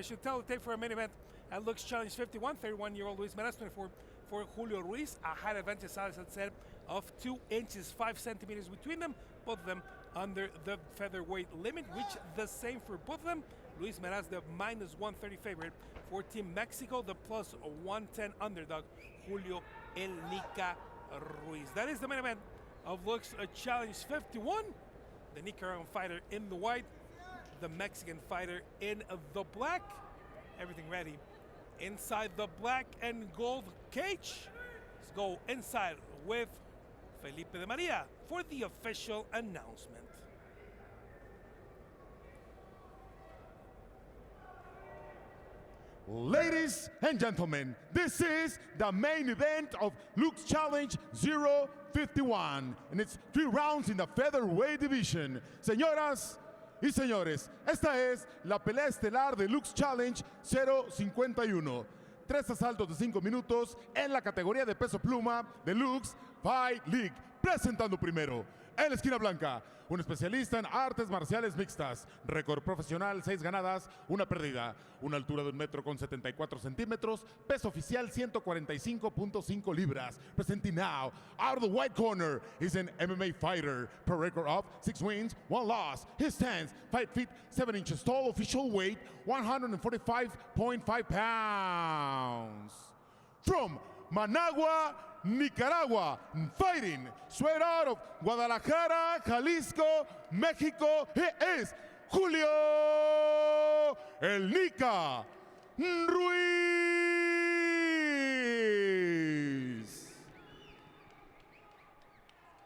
Official tape for a main event at LUX Challenge 51. 31-year-old Luis Meraz, 24 for Julio Ruiz. A height advantage, Alex had said, of 2 inches 5 centimeters between them. Both of them under the featherweight limit, which the same for both of them. Luis Meraz, the -130 favorite for Team Mexico. The +110 underdog, Julio El Nica Ruiz. That is the main event of LUX Challenge 51. The Nicaraguan fighter in the white, the Mexican fighter in the black. Everything ready inside the black and gold cage. Let's go inside with Felipe de Maria for the official announcement. Ladies and gentlemen, this is the main event of LUX Challenge 051, and it's 3 rounds in the featherweight division. Señoras y señores, esta es la pelea estelar de LUX Challenge 051. 3 asaltos de 5 minutos en la categoría de peso pluma de LUX Fight League. Presentando primero, en la esquina blanca, un especialista en artes marciales mixtas, récord profesional, 6 ganadas, 1 perdida, una altura de 1,74 metros, peso oficial 145.5 libras. Presenting now, out of the white corner, is an MMA fighter, per record of 6 wins, 1 loss. He stands 5 feet 7 inches tall, official weight 145.5 pounds. From Managua, Nicaragua, fighting straight out of Guadalajara, Jalisco, Mexico, he is Julio El Nica Ruiz.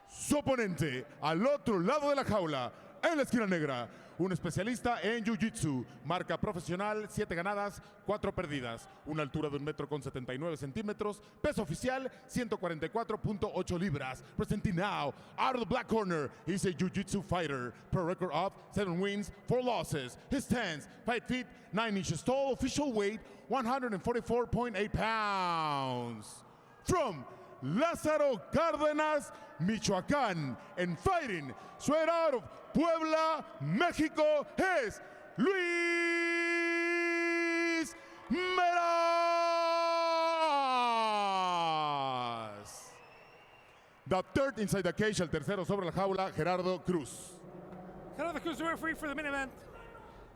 Su oponente al otro lado de la jaula, en la esquina negra, un especialista en Jiu-Jitsu, marca profesional, 7 ganadas, 4 perdidas, una altura de 1,79 metros, peso oficial 144.8 libras. Presenting now, out of the black corner, he's a Jiu-Jitsu fighter, per record of 7 wins, 4 losses. He stands 5 feet 9 inches tall, official weight 144.8 pounds. From Lázaro Cárdenas, Michoacán, and fighting straight out of Puebla, Mexico, is Luis Meraz. The third inside the cage, el tercero sobre la jaula, Gerardo Cruz. Gerardo Cruz, the referee for the main event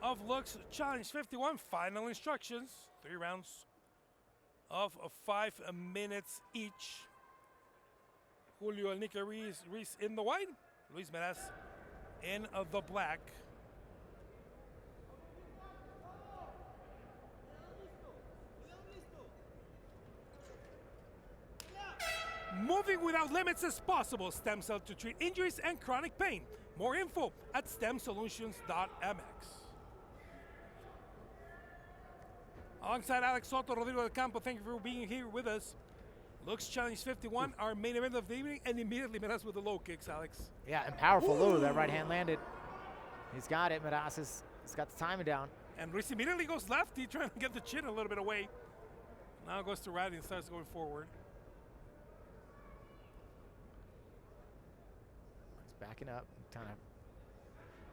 of LUX Challenge 51. Final instructions, 3 rounds of 5 minutes each. Julio El Nica Ruiz in the white, Luis Meraz in the black. Moving without limits as possible. Stem cell to treat injuries and chronic pain. More info at stemsolutions.mx. Alongside Alex Soto, Rodrigo del Campo, thank you for being here with us. LUX Challenge 51, our main event of the evening, and immediately Meraz with the low kicks, Alex. Yeah, and powerful low. That right hand landed. He's got it. Meraz has got the timing down. And Ruiz immediately goes lefty, trying to get the chin a little bit away. Now goes to right and starts going forward. He's backing up.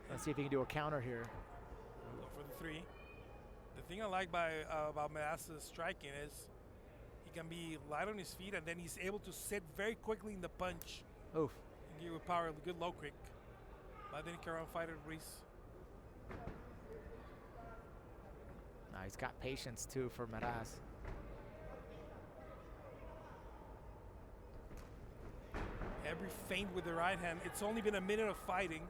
Let's see if he can do a counter here. Look for the 3. The thing I like about Meraz's striking is he can be light on his feet, and then he's able to sit very quickly in the punch. Oof. And give with power, a good low kick by the Nicaraguan fighter, Ruiz. Nah, he's got patience, too, for Meraz. Every feint with the right hand. It's only been a minute of fighting,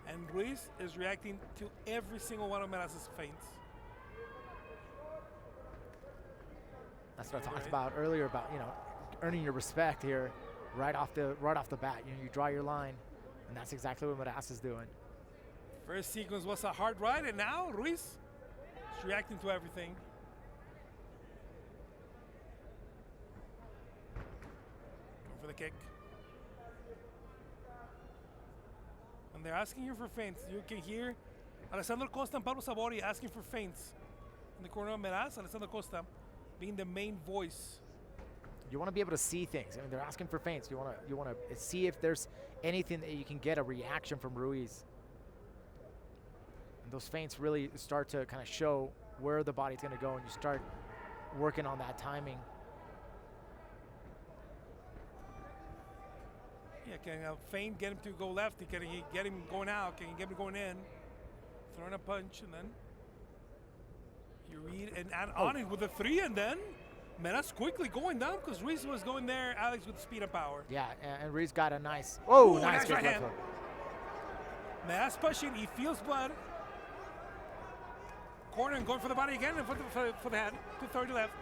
and Ruiz is reacting to every single one of Meraz's feints. That's what I talked about earlier about, earning your respect here right off the bat. You draw your line, and that's exactly what Meraz is doing. First sequence was a hard ride, and now Ruiz is reacting to everything. Going for the kick. And they're asking you for feints. You can hear Alessandro Costa and Pablo Sabori asking for feints. In the corner of Meraz, Alessandro Costa being the main voice. You want to be able to see things. I mean, they're asking for feints. You want to see if there's anything that you can get a reaction from Ruiz. And those feints really start to kind of show where the body's going to go, and you start working on that timing. Yeah, can feint, get him to go left. Can he get him going out? Can he get him going in? Throwing a punch, and then you read and add on it with a 3, and then Meraz quickly going down because Ruiz was going there, Alex, with speed and power. Yeah, and Ruiz got a nice, oh, Ooh, nice right left hand. hook. Meraz pushing, he feels blood. Corner and going for the body again and for the head. 230 left.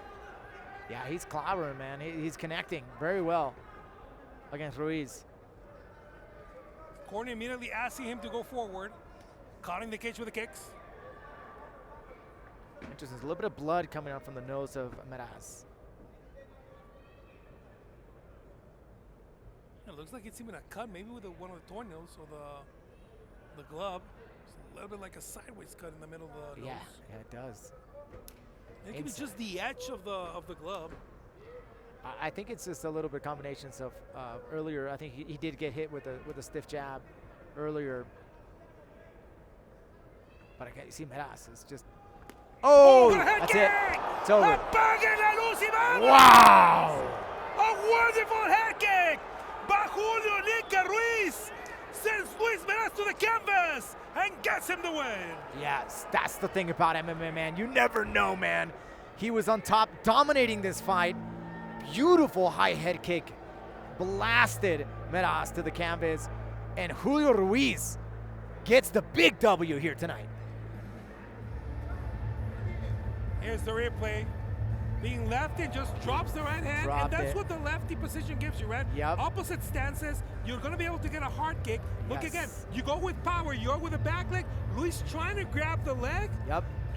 Yeah, he's clobbering, man. He's connecting very well against Ruiz. Corner immediately asking him to go forward. Caught in the cage with the kicks. Interesting. There's a little bit of blood coming out from the nose of Meraz. It looks like it's even a cut, maybe with one of the toenails or the glove. It's a little bit like a sideways cut in the middle of the nose. Yeah, it does. It could be just the edge of the glove. I think it's just a little bit combinations of earlier. I think he did get hit with a stiff jab earlier. But you see Meraz is just. Oh, that's kick! it. It's over. Wow! A wonderful head kick by Julio Nica Ruiz sends Luis Meraz to the canvas and gets him the win. Yes, that's the thing about MMA, man. You never know, man. He was on top, dominating this fight. Beautiful high head kick, blasted Meraz to the canvas, and Julio Ruiz gets the big W here tonight. Here's the replay. Being lefty just drops the right hand, and that's what the lefty position gives you, right? Yep. Opposite stances, you're gonna be able to get a hard kick. Look again, you go with power, you go with the back leg. Luis trying to grab the leg,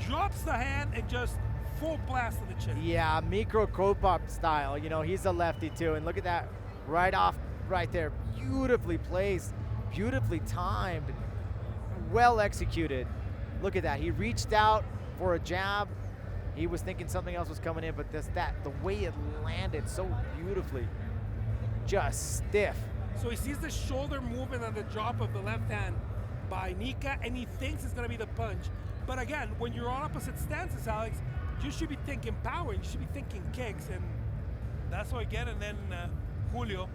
drops the hand, and just full blast to the chin. Yeah, micro Kopop style. You know, he's a lefty too, and look at that, right off, right there, beautifully placed, beautifully timed, well executed. Look at that, he reached out for a jab. He was thinking something else was coming in, but the way it landed so beautifully, just stiff. So he sees the shoulder movement on the drop of the left hand by Nica, and he thinks it's gonna be the punch. But again, when you're on opposite stances, Alex, you should be thinking power, and you should be thinking kicks, and that's what I get. And then Julio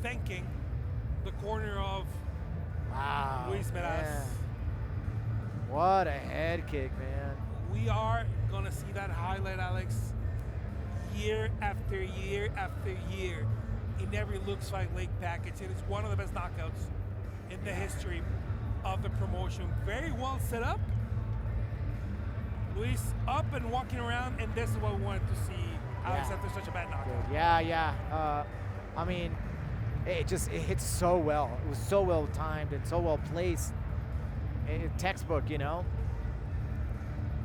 thanking the corner of Luis Meraz. Man. What a head kick, man. We are gonna see that highlight, Alex, year after year after year in every LUX Fight League package. It is one of the best knockouts in the history of the promotion. Very well set up. Luis up and walking around, and this is what we wanted to see, Alex, after such a bad knockout. Yeah. I mean, it hit so well. It was so well timed and so well placed. Textbook, you know.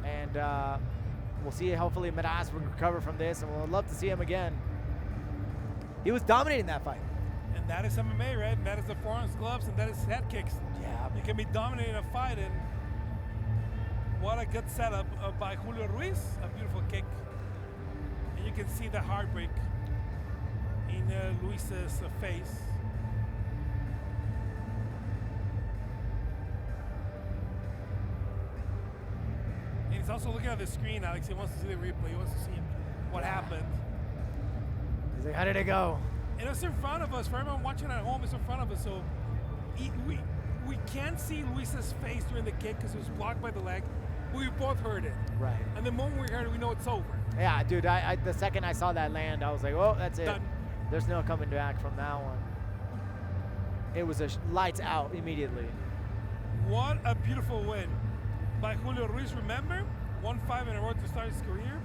And we'll see. Hopefully, Meraz will recover from this, and we'll love to see him again. He was dominating that fight. And that is MMA, right? And that is the forearms, gloves, and that is head kicks. Yeah. You can be dominating a fight, and what a good setup by Julio Ruiz. A beautiful kick. And you can see the heartbreak in Luis's face. And he's also looking at the screen, Alex. He wants to see the replay. He wants to see what happened. He's like, how did it go? And it's in front of us. For everyone watching at home, it's in front of us. So we can't see Luis's face during the kick because it was blocked by the leg. We both heard it. Right. And the moment we heard it, we know it's over. Yeah, dude, the second I saw that land, I was like, oh, that's it. Done. There's no coming back from that one. It was a lights out immediately. What a beautiful win by Julio Ruiz. Remember, 1-5 in a row to start his career.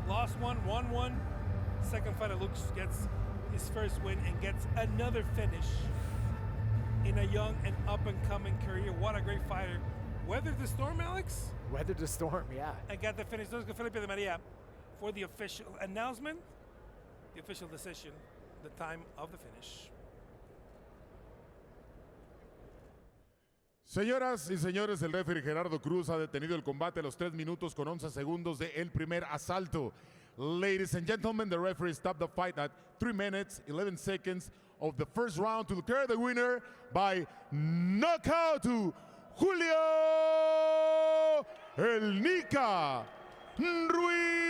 Lost one, won one. Second fight at LUX, gets his first win and gets another finish in a young and up-and-coming career. What a great fighter. Weathered the storm, Alex? Weathered the storm, yeah. And got the finish. Let's go Felipe de Maria for the official announcement, the official decision, the time of the finish. Señoras y señores, el referee Gerardo Cruz ha detenido el combate a los 3 minutos con 11 segundos de el primer asalto. Ladies and gentlemen, the referee stopped the fight at 3 minutes, 11 seconds of the first round to declare the winner by knockout to Julio el Nica, Ruiz.